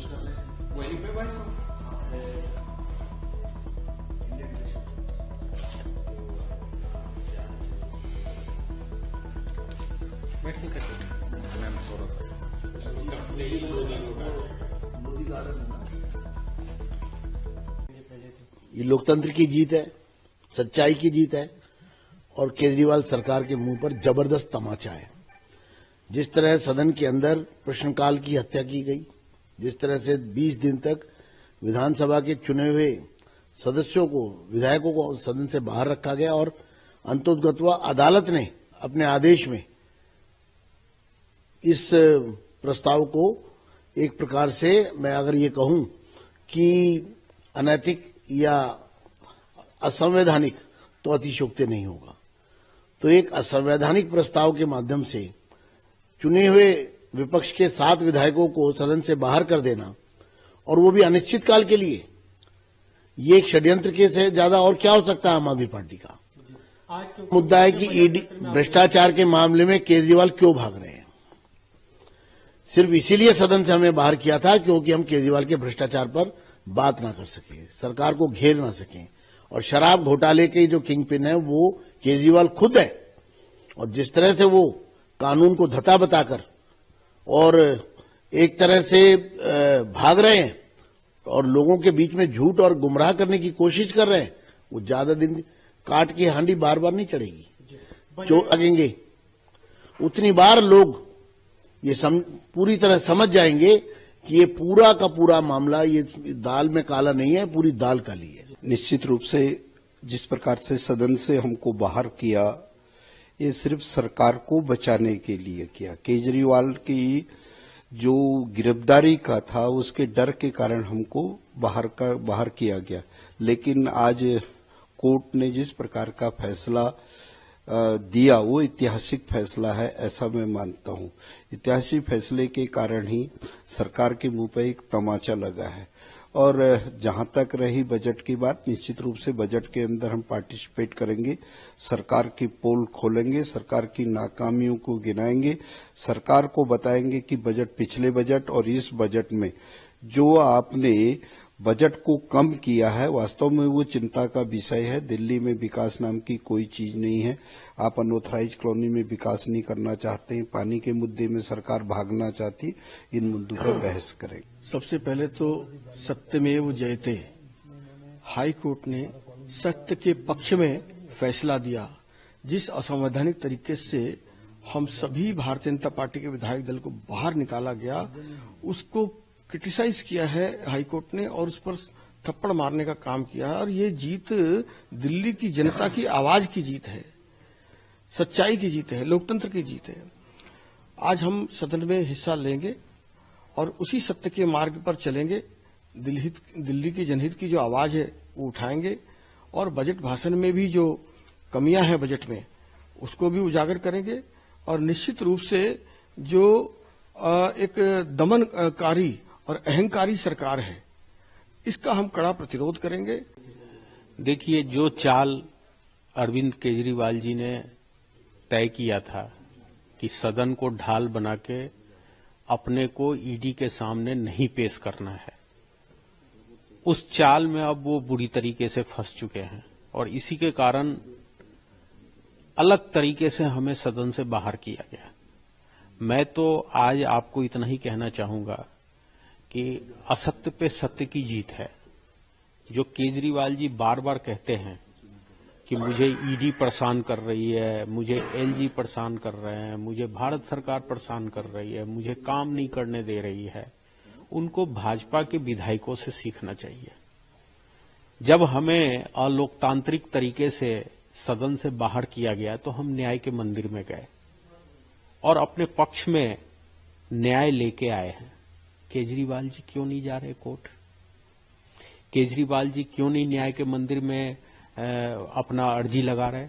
Announce कर रहे हैं वहीं पे भाई साहब बैठ के कटिए मैम थोड़ा सा मोदी गार्डन है ना। ये लोकतंत्र की जीत है, सच्चाई की जीत है और केजरीवाल सरकार के मुंह पर जबरदस्त तमाचा है। जिस तरह सदन के अंदर प्रश्नकाल की हत्या की गई, जिस तरह से 20 दिन तक विधानसभा के चुने हुए सदस्यों को, विधायकों को सदन से बाहर रखा गया और अंततोगत्वा अदालत ने अपने आदेश में इस प्रस्ताव को एक प्रकार से मैं अगर ये कहूं कि अनैतिक या असंवैधानिक तो अतिशयोक्ति नहीं होगा। तो एक असंवैधानिक प्रस्ताव के माध्यम से चुने हुए विपक्ष के 7 विधायकों को सदन से बाहर कर देना और वो भी अनिश्चित काल के लिए, ये एक षड्यंत्र के से ज्यादा और क्या हो सकता है आम आदमी पार्टी का। मुद्दा है कि ईडी भ्रष्टाचार के मामले में केजरीवाल क्यों भाग रहे हैं। सिर्फ इसीलिए सदन से हमें बाहर किया था क्योंकि हम केजरीवाल के भ्रष्टाचार पर बात ना कर सके, सरकार को घेर ना सकें। और शराब घोटाले के जो किंग पिन है वो केजरीवाल खुद है और जिस तरह से वो कानून को धता बताकर और एक तरह से भाग रहे हैं और लोगों के बीच में झूठ और गुमराह करने की कोशिश कर रहे हैं, वो ज्यादा दिन काट की हांडी बार बार नहीं चढ़ेगी। जो लगेंगे उतनी बार लोग ये पूरी तरह समझ जाएंगे कि ये पूरा का पूरा मामला ये दाल में काला नहीं है, पूरी दाल काली है। निश्चित रूप से जिस प्रकार से सदन से हमको बाहर किया, ये सिर्फ सरकार को बचाने के लिए किया। केजरीवाल की जो गिरफ्तारी का था उसके डर के कारण हमको बाहर किया गया। लेकिन आज कोर्ट ने जिस प्रकार का फैसला दिया वो ऐतिहासिक फैसला है, ऐसा मैं मानता हूं। ऐतिहासिक फैसले के कारण ही सरकार के मुंह पर एक तमाचा लगा है। और जहां तक रही बजट की बात, निश्चित रूप से बजट के अंदर हम पार्टिसिपेट करेंगे, सरकार की पोल खोलेंगे, सरकार की नाकामियों को गिनाएंगे, सरकार को बताएंगे कि बजट, पिछले बजट और इस बजट में जो आपने बजट को कम किया है, वास्तव में वो चिंता का विषय है। दिल्ली में विकास नाम की कोई चीज नहीं है। आप अनऑथराइज कॉलोनी में विकास नहीं करना चाहते हैं, पानी के मुद्दे में सरकार भागना चाहती, इन मुद्दों पर बहस करेंगे। सबसे पहले तो सत्यमेव जयते, हाई कोर्ट ने सत्य के पक्ष में फैसला दिया। जिस असंवैधानिक तरीके से हम सभी भारतीय जनता पार्टी के विधायक दल को बाहर निकाला गया, उसको क्रिटिसाइज किया है हाई कोर्ट ने और उस पर थप्पड़ मारने का काम किया है। और ये जीत दिल्ली की जनता की आवाज की जीत है, सच्चाई की जीत है, लोकतंत्र की जीत है। आज हम सदन में हिस्सा लेंगे और उसी सत्य के मार्ग पर चलेंगे। दिल्ली की जनहित की जो आवाज है वो उठाएंगे और बजट भाषण में भी जो कमियां हैं बजट में उसको भी उजागर करेंगे। और निश्चित रूप से जो एक दमनकारी और अहंकारी सरकार है, इसका हम कड़ा प्रतिरोध करेंगे। देखिए, जो चाल अरविंद केजरीवाल जी ने तय किया था कि सदन को ढाल बना के अपने को ईडी के सामने नहीं पेश करना है, उस चाल में अब वो बुरी तरीके से फंस चुके हैं और इसी के कारण अलग तरीके से हमें सदन से बाहर किया गया। मैं तो आज आपको इतना ही कहना चाहूंगा कि असत्य पे सत्य की जीत है। जो केजरीवाल जी बार बार कहते हैं कि मुझे ईडी परेशान कर रही है, मुझे एलजी परेशान कर रहे हैं, मुझे भारत सरकार परेशान कर रही है, मुझे काम नहीं करने दे रही है, उनको भाजपा के विधायकों से सीखना चाहिए। जब हमें अलोकतांत्रिक तरीके से सदन से बाहर किया गया तो हम न्याय के मंदिर में गए और अपने पक्ष में न्याय लेके आए हैं। केजरीवाल जी क्यों नहीं जा रहे कोर्ट? केजरीवाल जी क्यों नहीं न्याय के मंदिर में अपना अर्जी लगा रहे?